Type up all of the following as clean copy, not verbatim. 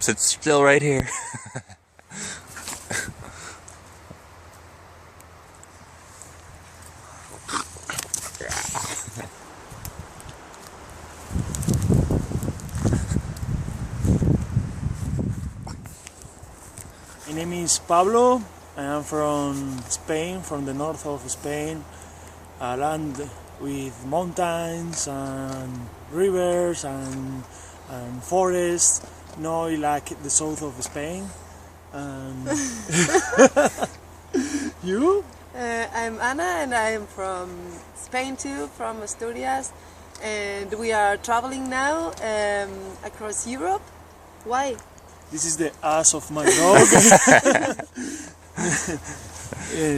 Sit still right here. My name is Pablo. I am from Spain, from the north of Spain, a land with mountains and rivers and forests, not like the south of Spain. And you? I'm Ana and I'm from Spain too, from Asturias, and we are traveling now across Europe. Why? This is the ass of my dog.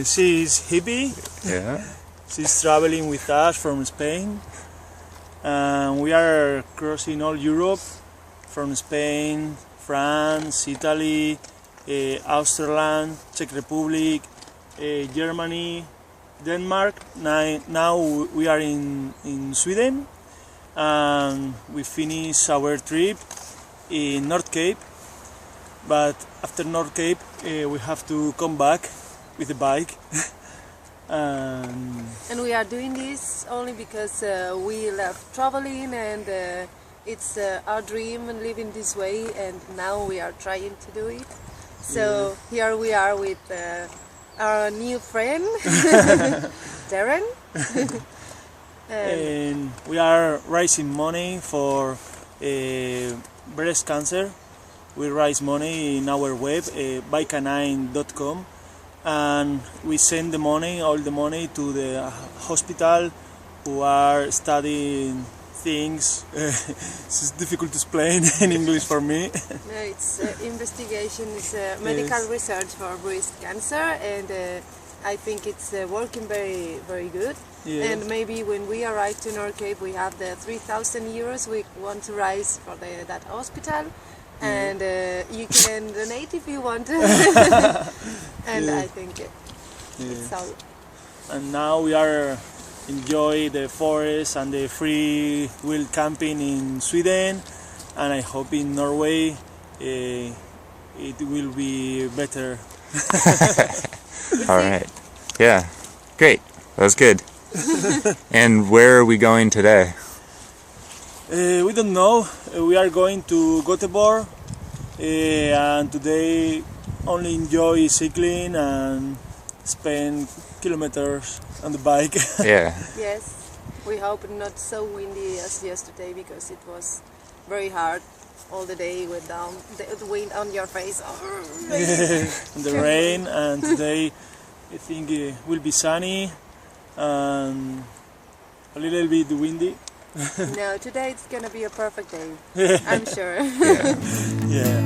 She is Hippie. Yeah. She's traveling with us from Spain. We are crossing all Europe, from Spain, France, Italy, Austria, Czech Republic, Germany, Denmark. Now we are in Sweden, and we finish our trip in North Cape. But after North Cape, we have to come back with the bike. And we are doing this only because we love traveling, and it's our dream living this way, and now we are trying to do it. So here we are with our new friend, Darren. And we are raising money for breast cancer. We raise money in our web, bycanine.com, and we send the money, all the money, to the hospital who are studying things. It's difficult to explain in English for me. No, it's investigation, it's medical research for breast cancer, and I think it's working very, very good. Yes. And maybe when we arrive to North Cape, we have the 3,000 euros we want to raise for that hospital. And you can donate if you want. And I think it's all. And now we are enjoy the forest and the free wheel camping in Sweden, and I hope in Norway it will be better. All right. Yeah. Great. That was good. And where are we going today? We don't know. We are going to Göteborg, and today only enjoy cycling and spend kilometers on the bike. Yeah. Yes, we hope not so windy as yesterday, because it was very hard all the day with the wind on your face. And the rain, and today I think it will be sunny and a little bit windy. No, today it's gonna be a perfect day. I'm sure. Yeah.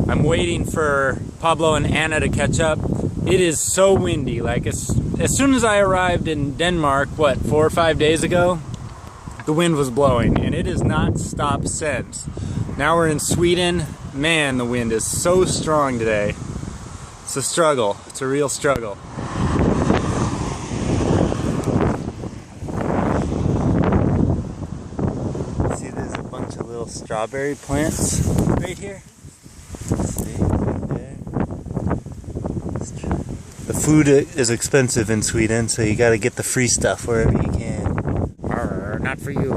I'm waiting for Pablo and Ana to catch up. It is so windy. Like as soon as I arrived in Denmark, 4 or 5 days ago, the wind was blowing, and it has not stopped since. Now we're in Sweden. Man, the wind is so strong today. It's a struggle. It's a real struggle. See, there's a bunch of little strawberry plants right here. See, right there. The food is expensive in Sweden, so you gotta get the free stuff wherever you can. Arr, not for you.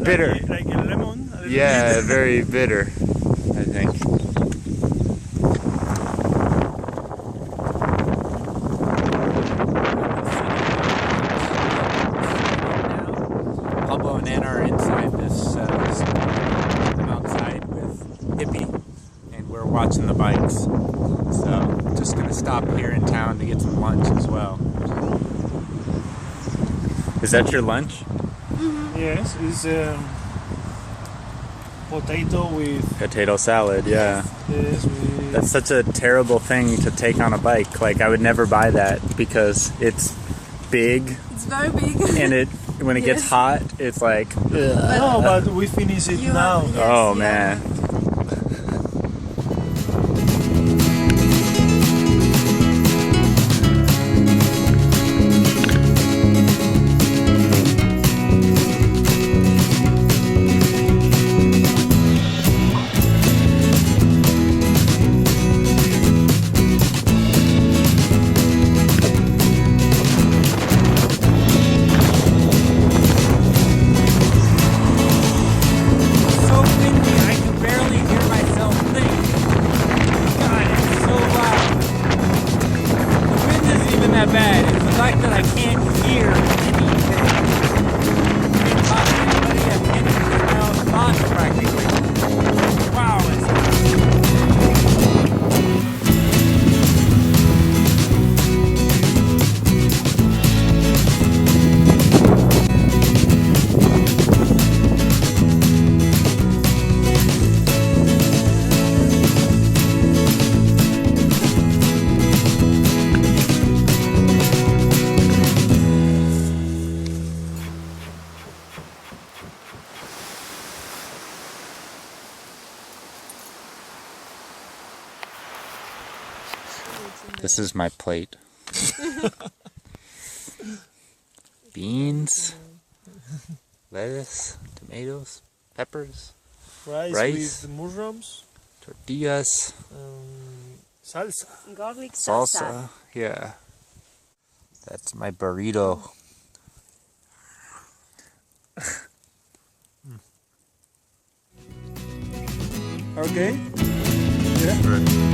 Bitter. Like a lemon. Yeah, very bitter, I think. Pablo and Ana are inside this. I'm outside with Hippie, and we're watching the bikes. So just gonna stop. stop here in town to get some lunch as well. Is that your lunch? Yes, it's potato with Potato salad, yeah. yes, with That's such a terrible thing to take on a bike. Like, I would never buy that because it's big It's very big. and when it gets Yes. hot, it's like, ugh. no, but we finish it You now. want- yes, Oh, you man. want- So windy, I can barely hear myself think. God, it's so loud. The wind isn't even that bad. It's the fact that I can't hear anything. I can't talk to anybody. I can't hear my own thoughts practically. Wow, it's This is my plate. Beans, lettuce, tomatoes, peppers, Rice, Rice. with mushrooms, tortillas, salsa. Garlic salsa. salsa. Yeah. That's my burrito. Okay. Yeah.